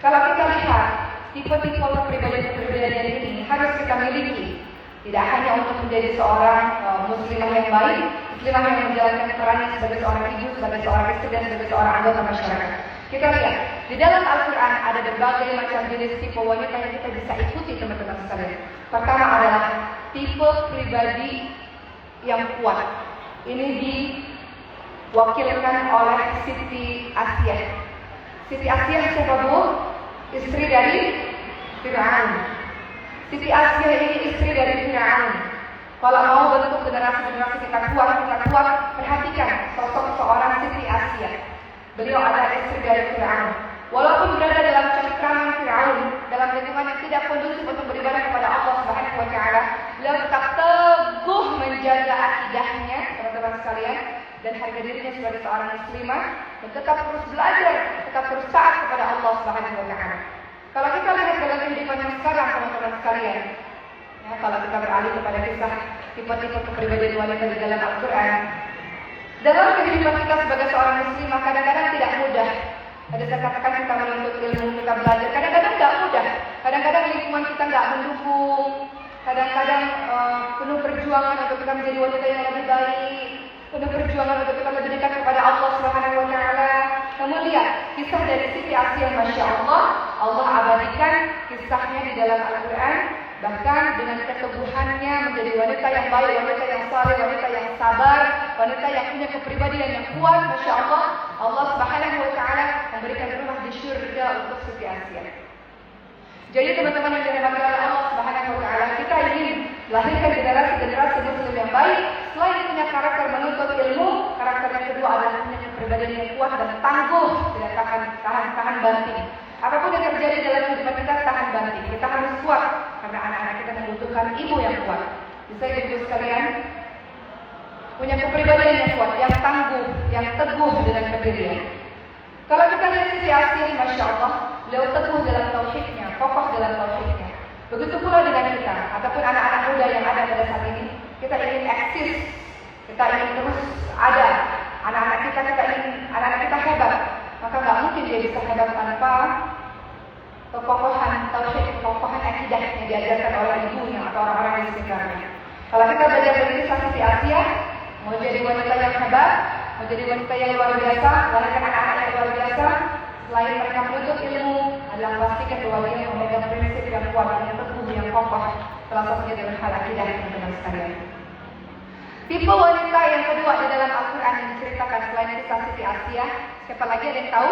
Kalau kita lihat tipe-tipe kepribadian ini harus kita miliki, tidak hanya untuk menjadi seorang muslimah yang baik, muslimah yang menjalankan perannya sebagai seorang ibu, sebagai seorang istri, dan sebagai seorang anggota masyarakat. Kita lihat di dalam Al-Quran ada berbagai macam jenis tipe wanita yang kita bisa ikuti, teman-teman sekalian. Pertama adalah tipe pribadi yang kuat. Ini diwakilkan oleh Siti Asyah. Siti Asyah siapa bu? Istri dari Fir'aun. Siti Asyah ini istri dari Fir'aun. Kalau mau bentuk generasi-generasi kita kuat, perhatikan sosok seorang Siti Asyah. Beliau adalah istri dari Fir'aun. Walaupun berada dalam cengkraman Fir'aun, dalam lingkungan yang tidak kondusif untuk beribadah kepada Allah Subhanahu wa taala, beliau tetap teguh menjaga akidahnya, teman-teman sekalian, dan harga dirinya sebagai seorang muslimah, dan tetap terus belajar, tetap terus taat kepada Allah Subhanahu wa taala. Kalau kita lihat dalam kehidupan yang sekarang, teman-teman sekalian, ya, kalau kita beralih kepada kisah tipe-tipe kepribadian wanita di dalam Al-Quran, dalam kehidupan kita sebagai seorang muslimah kadang-kadang tidak mudah. Ada saya katakan kita menuntut ilmu, kita belajar. Kadang-kadang tidak mudah. Kadang-kadang lingkungan kita nggak mendukung. Kadang-kadang penuh perjuangan untuk kita menjadi wanita yang lebih baik. Penuh perjuangan untuk kita lebih dekat kepada Allah Subhanahu wa taala. Namun lihat kisah dari Siti Asyah, masya Allah, Allah abadikan kisahnya di dalam Al-Quran. Bahkan dengan keteguhannya menjadi wanita yang baik, wanita yang saleh, wanita yang sabar, wanita yang punya kepribadian yang kuat, masya Allah, Allah Subhanahu wa taala memberikan rumah di syurga untuk Siti Asyah. Jadi teman-teman yang dirahmati oleh Allah Subhanahu wa taala, kita ingin lahirkan generasi-generasi muslim yang baik. Selain punya karakter menuntut ilmu, karakter yang kedua adalah punya kepribadian yang kuat dan tangguh, tidak tahan banting. Apapun yang terjadi dalam kehidupan kita, tahan banting. Kita harus kuat karena anak-anak kita membutuhkan ibu yang kuat. Bisa ibu sekalian punya kepribadian yang kuat, yang tangguh, yang teguh dengan pendirian. Kalau kita lihat Siti Asyah, masya Allah, beliau teguh dalam tauhidnya, kokoh dalam tauhidnya. Begitu pula dengan kita, ataupun anak-anak muda yang ada pada saat ini, kita ingin eksis, kita ingin terus ada. Anak-anak kita ingin anak-anak kita hebat, maka nggak mungkin dia bisa hebat tanpa kekokohan tauhid, kekokohan akidah yang diajarkan oleh ibunya atau orang-orang di sekitarnya. Kalau kita belajar dari kisah Siti Asyah, mau jadi wanita yang hebat, mau jadi wanita yang luar biasa, melahirkan anak-anak yang luar biasa, selain mereka menuntut ilmu, adalah pastikan bahwa dia memegang prinsip yang kuat, yang teguh, yang kokoh, salah satunya dalam hal akidah, teman-teman sekalian. Tipe wanita yang kedua di dalam Al-Quran yang diceritakan selain kisah Siti Asyah, siapa lagi ada yang tahu?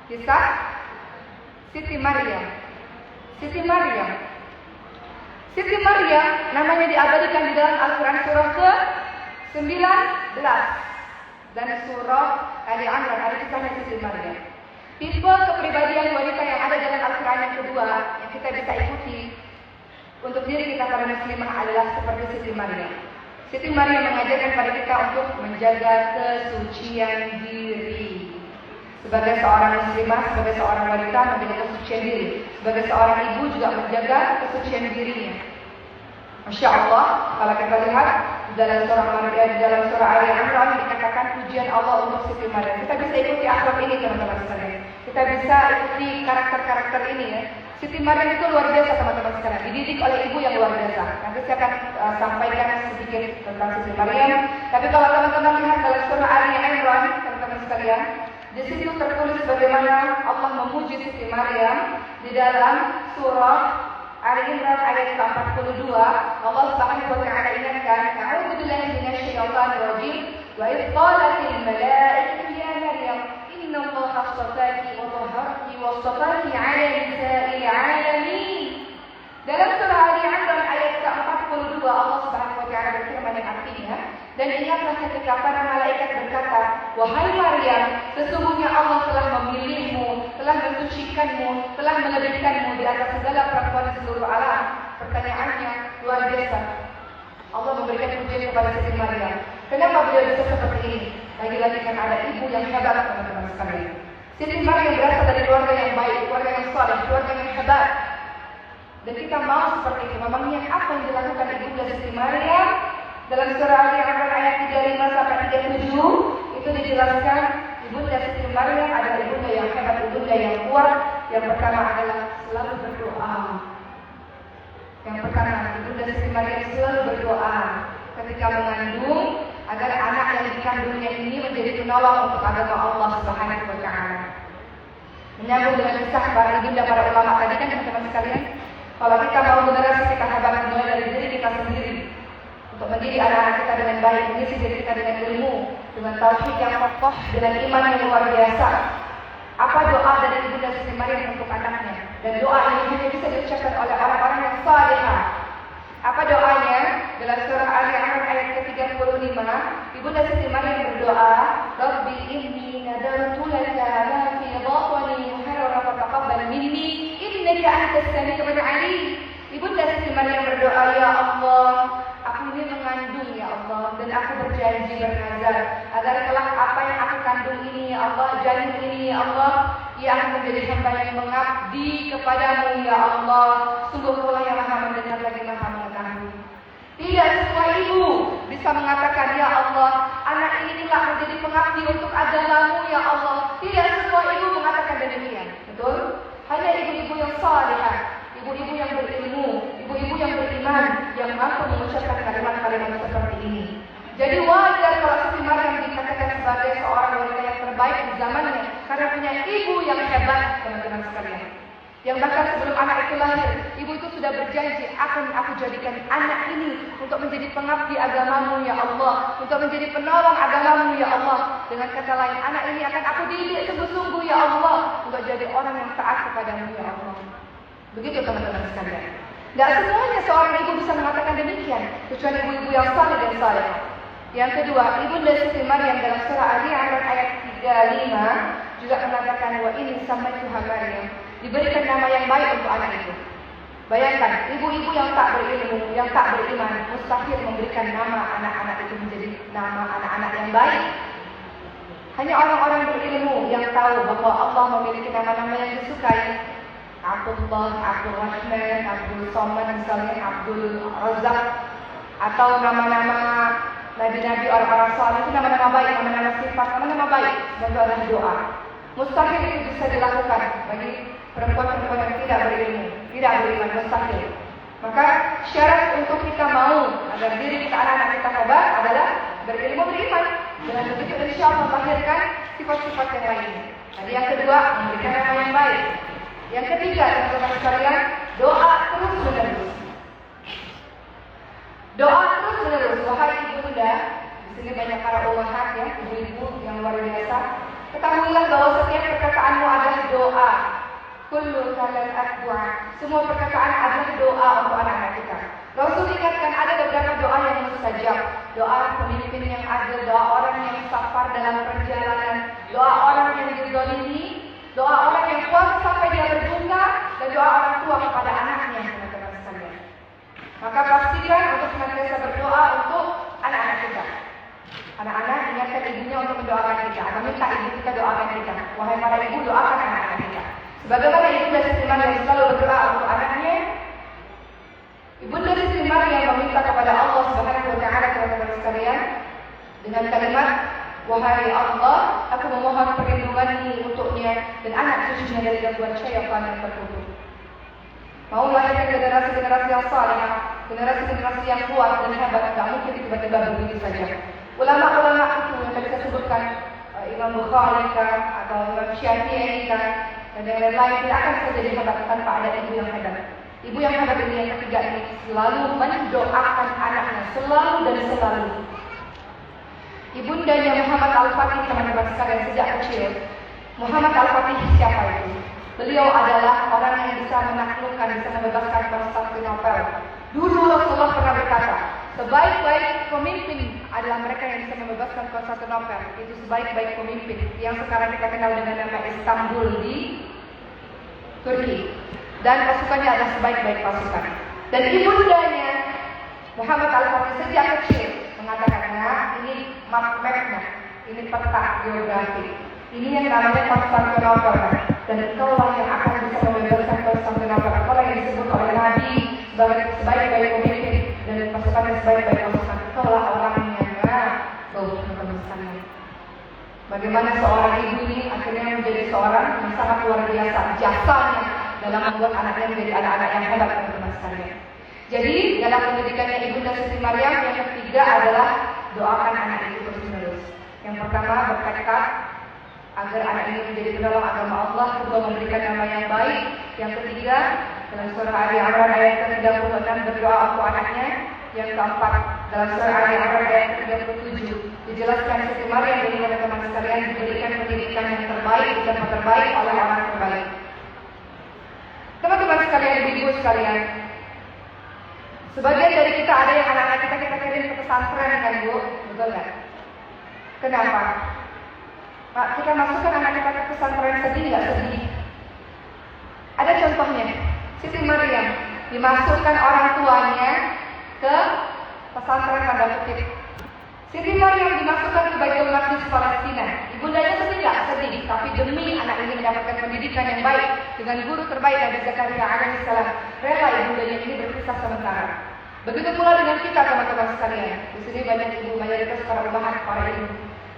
Kisah Siti Maryam. Siti Maryam. Siti Maryam namanya diabadikan di dalam Al-Quran surah ke-19 dan surah Ali Imran, ada kisahnya Siti Maryam. Tipe kepribadian wanita yang ada dalam Al-Quran yang kedua yang kita bisa ikuti untuk diri kita para muslimah adalah seperti Siti Maryam. Siti Maryam mengajarkan pada kita untuk menjaga kesucian diri. Sebagai seorang muslimah, sebagai seorang wanita menjaga kesucian diri. Sebagai seorang ibu juga menjaga kesucian dirinya. Masya Allah, kalau kita lihat di dalam surah Ali Imran dikatakan pujian Allah untuk Siti Maryam. Kita bisa ikuti akhlak ini, teman-teman sekalian. Kita bisa ikuti karakter-karakter ini ya. Siti Maryam itu luar biasa, teman-teman sekalian. Dididik oleh ibu yang luar biasa. Nanti saya akan sampaikan sedikit tentang Siti Maryam. Tapi kalau teman-teman lihat dalam surah Ali Imran, teman-teman sekalian, di situ tertulis bagaimana Allah memuji Siti Maryam di dalam surah Ali Imran ayat 42. Allah Subhanahu wa taala ingatkan, "A'udzu billahi minasyaitonir rajim. Wa idh qalatil malaikatu ya Maryam, inna Allaha astafaki wa tahharaki wa astafaki 'ala nisa'il 'alamin." Dalam surah Ali Imran ayat ke-42 Allah Subhanahu wa taala berfirman yang artinya, dan ingatlah ketika para malaikat berkata, "Wahai Maryam, sesungguhnya Allah telah memilihmu, telah mensucikanmu, telah melebihkanmu di atas segala perempuan di seluruh alam." Pertanyaannya luar biasa. Allah memberikan pujian kepada Siti Maryam. Kenapa beliau bisa seperti ini? Lagi-lagi kan ada ibu yang hebat, teman-teman sekalian. Siti Maryam berasal dari keluarga yang baik, keluarga yang saleh, keluarga yang hebat. Dan kita mau seperti itu. Memangnya apa yang dilakukan Ibunda Siti Maryam dalam surah Ali Imran ayat 35 sampai 37 itu dijelaskan Ibunda Siti Maryam adalah ibunda yang hebat, ibunda yang kuat. Yang pertama adalah selalu berdoa. Yang pertama, Ibunda Siti Maryam selalu berdoa ketika mengandung agar anak yang dikandungnya ini menjadi penolong untuk agama Allah Subhanahu wa taala. Menyambung dengan kisah para ibunda, para ulama tadi kan teman-teman sekalian, kalau kita mau generasi kita hebat mulai dari diri kita sendiri untuk mendidik anak-anak kita dengan baik, mengisi diri kita dengan ilmu, dengan tauhid yang kokoh, dengan iman yang luar biasa. Apa doa dari Ibunda Siti Maryam untuk anaknya? Dan doa ini hanya bisa diucapkan oleh orang-orang yang salihah. Apa doanya? Dalam surah Ali Imran ayat ke-35, Ibunda Siti Maryam berdoa, Rabbi inni nadartu laka ma fi batni muharrara fataqabbal minni innaka antas samiul alim. Ibunda Siti Maryam berdoa, ya Allah, aku ini mengandung ya Allah, dan aku berjanji bernazar agar kelak apa yang aku kandung ini ya Allah, janin ini ya Allah, ia akan menjadi hamba yang mengabdi kepadamu ya Allah. Sungguh Kaulah yang maha mendengar lagi maha mengetahui. Tidak semua ibu bisa mengatakan, ya Allah, anak ini telah menjadi pengabdi untuk agamamu ya Allah. Tidak semua ibu mengatakan demikian. Betul? Hanya ibu-ibu yang salihah, ibu-ibu yang berilmu, ibu-ibu yang beriman, yang mampu mengucapkan kalimat-kalimat seperti ini. Jadi wajar kalau Siti Maryam dikatakan sebagai seorang wanita yang terbaik di zamannya karena punya ibu yang hebat, teman-teman sekalian. Yang bahkan sebelum anak itu lahir, ibu itu sudah berjanji, akan aku jadikan anak ini untuk menjadi pengabdi agamamu ya Allah, untuk menjadi penolong agamamu ya Allah. Dengan kata lain, anak ini akan aku didik sungguh-sungguh ya Allah untuk jadi orang yang taat kepadamu ya Allah. Begitu teman-teman sekalian. Tidak semuanya seorang ibu bisa mengatakan demikian, kecuali ibu-ibu yang saleh dan saleh. Yang kedua, Ibunda Siti Maryam dalam surah Ali Imran ayat 35 juga mengatakan, wa ini samaituha Maryam, diberikan nama yang baik untuk anak itu. Bayangkan, ibu-ibu yang tak berilmu, yang tak beriman, mustahil memberikan nama anak-anak itu menjadi nama anak-anak yang baik. Hanya orang-orang berilmu yang tahu bahwa Allah memiliki nama-nama yang disukai. Abdullah, Abdul Rahman, Abdul Somad, misalnya Abdul Razak, atau nama-nama nabi-nabi orang-orang saleh itu nama-nama baik, nama-nama sifat, nama-nama baik, dan itu adalah doa. Mustahil itu bisa dilakukan bagi perempuan-perempuan yang tidak berilmu, tidak beriman, mustahil. Maka syarat untuk kita mau agar diri kita, anak-anak kita hebat adalah berilmu, beriman. Dengan begitu insya Allah melahirkan sifat-sifat yang lain. Jadi yang kedua, memberikan nama yang baik. Yang ketiga, teman-teman sekalian, doa terus menerus. Doa terus menerus. Wahai ibunda, di sini banyak para ummahat ya, ibu-ibu yang luar biasa. Ketahuilah bahwa setiap perkataanmu adalah doa. Kullu kalimat doa. Semua perkataan adalah doa untuk anak-anak kita. Rasul ingatkan ada beberapa doa yang mustajab. Doa pemimpin yang adil, doa orang yang sabar dalam perjalanan, doa orang yang dizalimi, doa orang yang puasa sampai dia berbunga, dan doa orang tua kepada anaknya, teman-teman sekalian. Maka pastikan untuk senantiasa berdoa untuk anak-anak kita. Anak-anak ingatkan ibunya untuk mendoakan kita, atau minta ibu kita doakan kita. Wahai para ibu, doakan anak-anak kita. Sebagaimana Ibunda Siti Maryam selalu berdoa untuk anaknya, Ibunda Siti Maryam meminta kepada Allah Subhanahu wa taala, teman-teman sekalian, dengan kalimat, wahai Allah, aku memohon perlindungan-Mu untuknya dan anak cucunya dari gangguan syaitan yang terkutuk. Mau lahirkan generasi-generasi yang saleh, generasi-generasi yang kuat dan hebat, tidak mungkin tiba-tiba begitu saja. Ulama-ulama itu yang tadi saya sebutkan, Imam Bukhari kan, atau Imam Syafi'i kan, dan yang lain-lain tidak akan terjadi hebat tanpa ada ibu yang hebat. Ibu yang hebat ini yang ketiga ini selalu mendoakan anaknya, selalu dan selalu. Ibundanya Muhammad Al-Fatih, teman-teman sekalian, sejak kecil. Muhammad Al-Fatih siapa itu? Beliau adalah orang yang bisa menaklukkan, bisa membebaskan Konstantinopel. Dulu Rasulullah pernah berkata, sebaik-baik pemimpin adalah mereka yang bisa membebaskan Konstantinopel. Itu sebaik-baik pemimpin yang sekarang kita kenal dengan nama Istanbul di Turki. Dan pasukannya adalah sebaik-baik pasukan. Dan ibundanya Muhammad Al-Fatih sejak kecil mengatakan, nah ini map-mapnya, ini peta geografi. Ini yang namanya Konstantinopel, dan engkaulah yang akan bisa membebaskan Konstantinopel. Engkaulah yang disebut oleh Nabi sebaik-baik pemimpin dan pasukan sebaik-baik pasukan. Kaulah orangnya. Teman-teman sekalian. Bagaimana seorang ibu ini akhirnya menjadi seorang yang sangat luar biasa jasanya dalam membuat anaknya menjadi anak-anak yang hebat, teman-teman sekalian. Jadi dalam pendidikannya Ibunda Siti Maryam yang ketiga adalah doakan anak itu terus-menerus. Yang pertama bertekad agar anak ini menjadi penolong agama Allah, kedua memberikan nama yang baik. Yang ketiga dalam surah Ali Imran ayat ke-36 berdoa untuk anaknya. Yang keempat dalam surah Ali Imran ayat ke-37 dijelaskan Siti Maryam ini teman-teman sekalian diberikan pendidikan yang terbaik dan terbaik oleh orang terbaik. Teman-teman sekalian, ibu sekalian, sebagian dari kita ada yang anak-anak kita kirim ke pesantren kan Bu, betul nggak? Kenapa? Pak, kita masukkan anak kita ke pesantren sedih nggak sedih? Ada contohnya, Siti Maryam dimasukkan orang tuanya ke pesantren tanda kutip. Siti Maryam dimasukkan ke Baitul Maqdis Palestina. Ibundanya sedih nggak? Sedih, tapi demi anak ini mendapatkan pendidikan yang baik dengan guru terbaik Nabi Zakaria alaihissalam, rela ibundanya ini berpisah sementara. Begitu pula dengan kita teman-teman sekalian. Di sini banyak ibu, mayoritas para umahat, para ibu.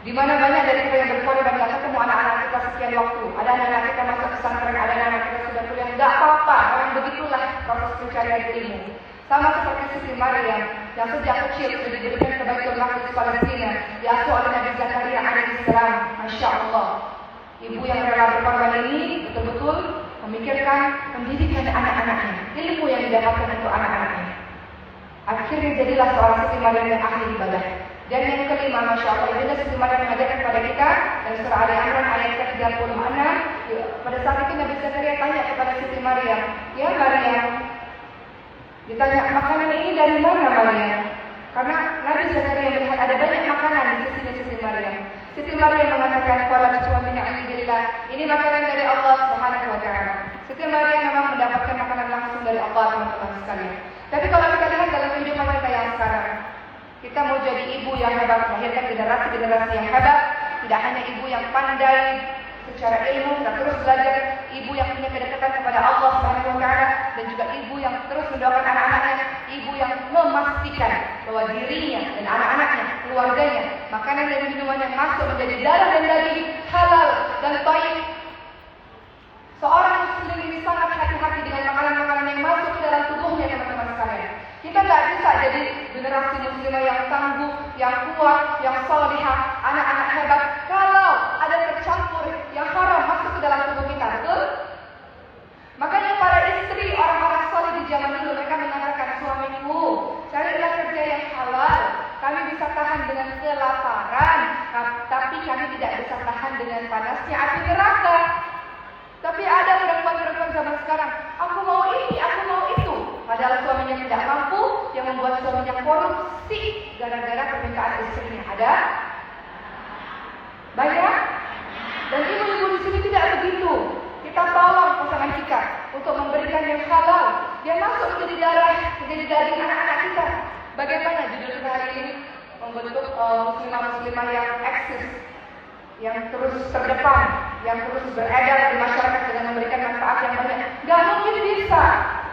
Di mana banyak dari kita yang berkorban nggak ketemu anak-anak kita sekian waktu. Ada anak-anak kita masuk pesantren, ada anak-anak kita sudah kuliah. Nggak apa-apa, orang begitulah proses pencarian ilmu. Sama seperti Siti Maryam yang sejak kecil sudah diberikan ke Baitul Maqdis Palestina, diasuh oleh Nabi Zakaria alaihissalam. Masya Allah, ibu yang rela berkorban ini betul-betul memikirkan pendidikan anak-anaknya, ilmu yang didapatkan untuk anak-anaknya. Akhirnya jadilah seorang Siti Maryam yang ahli ibadah. Dan yang kelima, Masya Allah, Ibunda Siti Maryam mengajarkan kepada kita dalam surah Ali Imran ayat ke-36. Pada saat itu Nabi Zakaria tanya kepada Siti Maryam, ya Maryam, ditanya makanan ini dari mana Maryam? Karena Nabi Zakaria melihat ada banyak makanan di sisinya Siti Maryam. Siti Maryam mengatakan, "Qala wa min 'indillah." Ini makanan dari Allah Subhanahu wa taala. Siti Maryam memang mendapatkan makanan langsung dari Allah, teman-teman sekalian. Tapi kalau kita lihat dalam kehidupan kita yang sekarang, kita mau jadi ibu yang hebat, melahirkan generasi-generasi yang hebat, tidak hanya ibu yang pandai secara ilmu dan terus belajar, ibu yang punya kedekatan kepada Allah Subhanahu wa taala, dan juga ibu yang terus mendoakan anak-anaknya, ibu yang memastikan bahwa dirinya dan anak-anaknya, keluarganya, makanan dan minuman yang masuk menjadi darah dan daging halal dan baik. Seorang muslim ini sangat hati-hati dengan makanan-makanan yang masuk ke dalam tubuhnya, teman-teman sekalian. Kita nggak bisa jadi generasi muslimah yang tangguh, yang kuat, yang salihah, anak-anak hebat kalau ada tercampur yang haram masuk ke dalam tubuh kita, betul? Makanya para istri orang-orang salih di zaman dulu mereka mengatakan, suamiku, carilah kerja yang halal. Kami bisa tahan dengan kelaparan, tapi kami tidak bisa tahan dengan panasnya api neraka. Tapi ada perempuan-perempuan zaman sekarang, aku mau ini, aku mau itu. Padahal suaminya tidak mampu, yang membuat suaminya korupsi gara-gara permintaan istrinya. Ada? Banyak? Dan ibu-ibu di sini tidak begitu. Kita tolong pasangan kita untuk memberikan yang halal, yang masuk menjadi darah, menjadi daging anak-anak kita. Bagaimana judul kita hari ini? Membentuk muslimah-muslimah yang eksis, yang terus terdepan, yang terus beredar di masyarakat dengan memberikan manfaat yang banyak. Gak mungkin bisa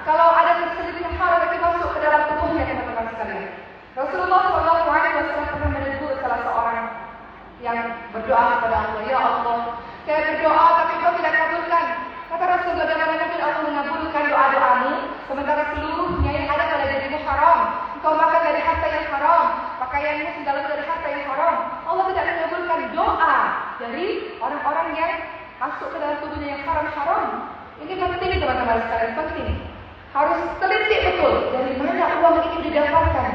kalau ada terselipnya hal yang masuk ke dalam tubuhnya, teman-teman sekalian. Rasulullah SAW pernah menegur salah seorang yang berdoa kepada Allah, ya Allah, saya berdoa tapi Kau tidak kabulkan. Kata Rasulullah, bagaimana Nabi Allah mengabulkan doa-doamu sementara seluruhnya yang ada pada dirimu haram. Kau makan dari harta yang haram, pakaianmu sendalmu dari harta yang haram. Allah tidak mengabulkan doa dari orang-orang yang masuk ke dalam tubuhnya yang haram-haram. Ini penting, teman-teman sekalian, penting. Harus teliti betul dari mana uang itu didapatkan,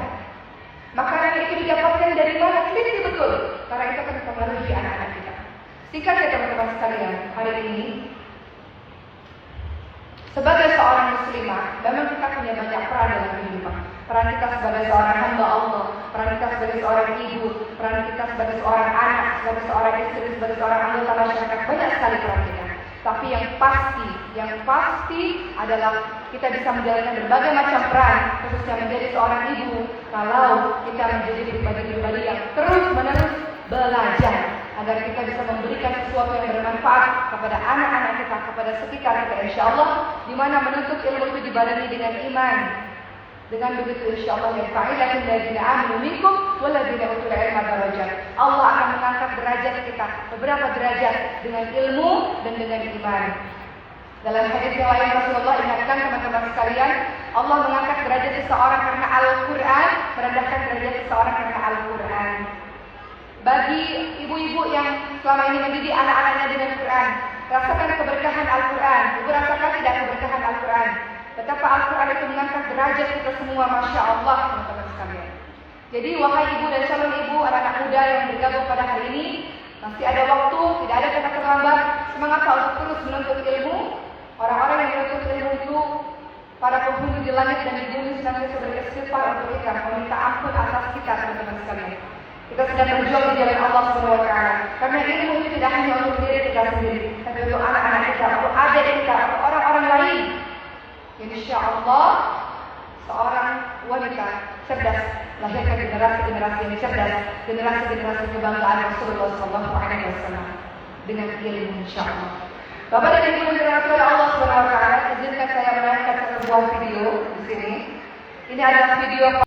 makanan itu didapatkan dari mana, teliti betul. Karena itu akan mempengaruhi anak-anak kita. Singkat ya teman-teman sekalian, hari ini sebagai seorang muslimah, memang kita punya banyak peran dalam kehidupan. Peran kita sebagai seorang hamba Allah, peran kita sebagai seorang ibu, peran kita sebagai seorang anak, sebagai seorang istri, sebagai seorang anggota masyarakat, banyak sekali peran kita. Tapi yang pasti adalah kita bisa menjalankan berbagai macam peran, khususnya menjadi seorang ibu, kalau kita menjadi pribadi-pribadi yang terus-menerus belajar, agar kita bisa memberikan sesuatu yang bermanfaat kepada anak-anak kita, kepada sekitar kita, insya Allah, di mana menuntut ilmu itu dibarengi dengan iman, Dengan begitu insyaallah yarfa'illahu alladziina aamanu minkum walladziina utul ilma darajat. Allah akan mengangkat derajat kita beberapa derajat dengan ilmu dan dengan iman. Dalam hadis yang lain Rasulullah ingatkan teman-teman sekalian, Allah mengangkat derajat seseorang karena Al-Quran, merendahkan derajat seseorang karena Al-Quran. Bagi ibu-ibu yang selama ini mendidik anak-anaknya dengan Quran, rasakan keberkahan Al-Quran. Ibu rasakan tidak keberkahan Al-Quran? Betapa Al-Quran itu mengangkat derajat kita semua, Masya Allah teman-teman sekalian. Jadi wahai ibu dan calon ibu, anak-anak muda yang bergabung pada hari ini, masih ada waktu, tidak ada kata terlambat. Semangatlah untuk terus menuntut ilmu. Orang-orang yang menuntut ilmu itu para penghuni di langit dan di bumi senantiasa beristighfar untuk kita, meminta ampun atas kita teman-teman sekalian. Kita sedang berjuang di jalan Allah Subhanahu wa taala. Karena ilmu itu tidak hanya untuk diri kita sendiri, tapi untuk anak-anak kita, untuk adik kita, untuk orang-orang lain. Insya Allah seorang wanita cerdas lahirkan generasi-generasi yang cerdas, generasi-generasi kebanggaan Rasulullah SAW dengan ilmu insya Allah. Bapak dan Ibu yang dirahmati oleh Allah Subhanahu wa taala, izinkan saya menayangkan satu buah video di sini. Ini adalah video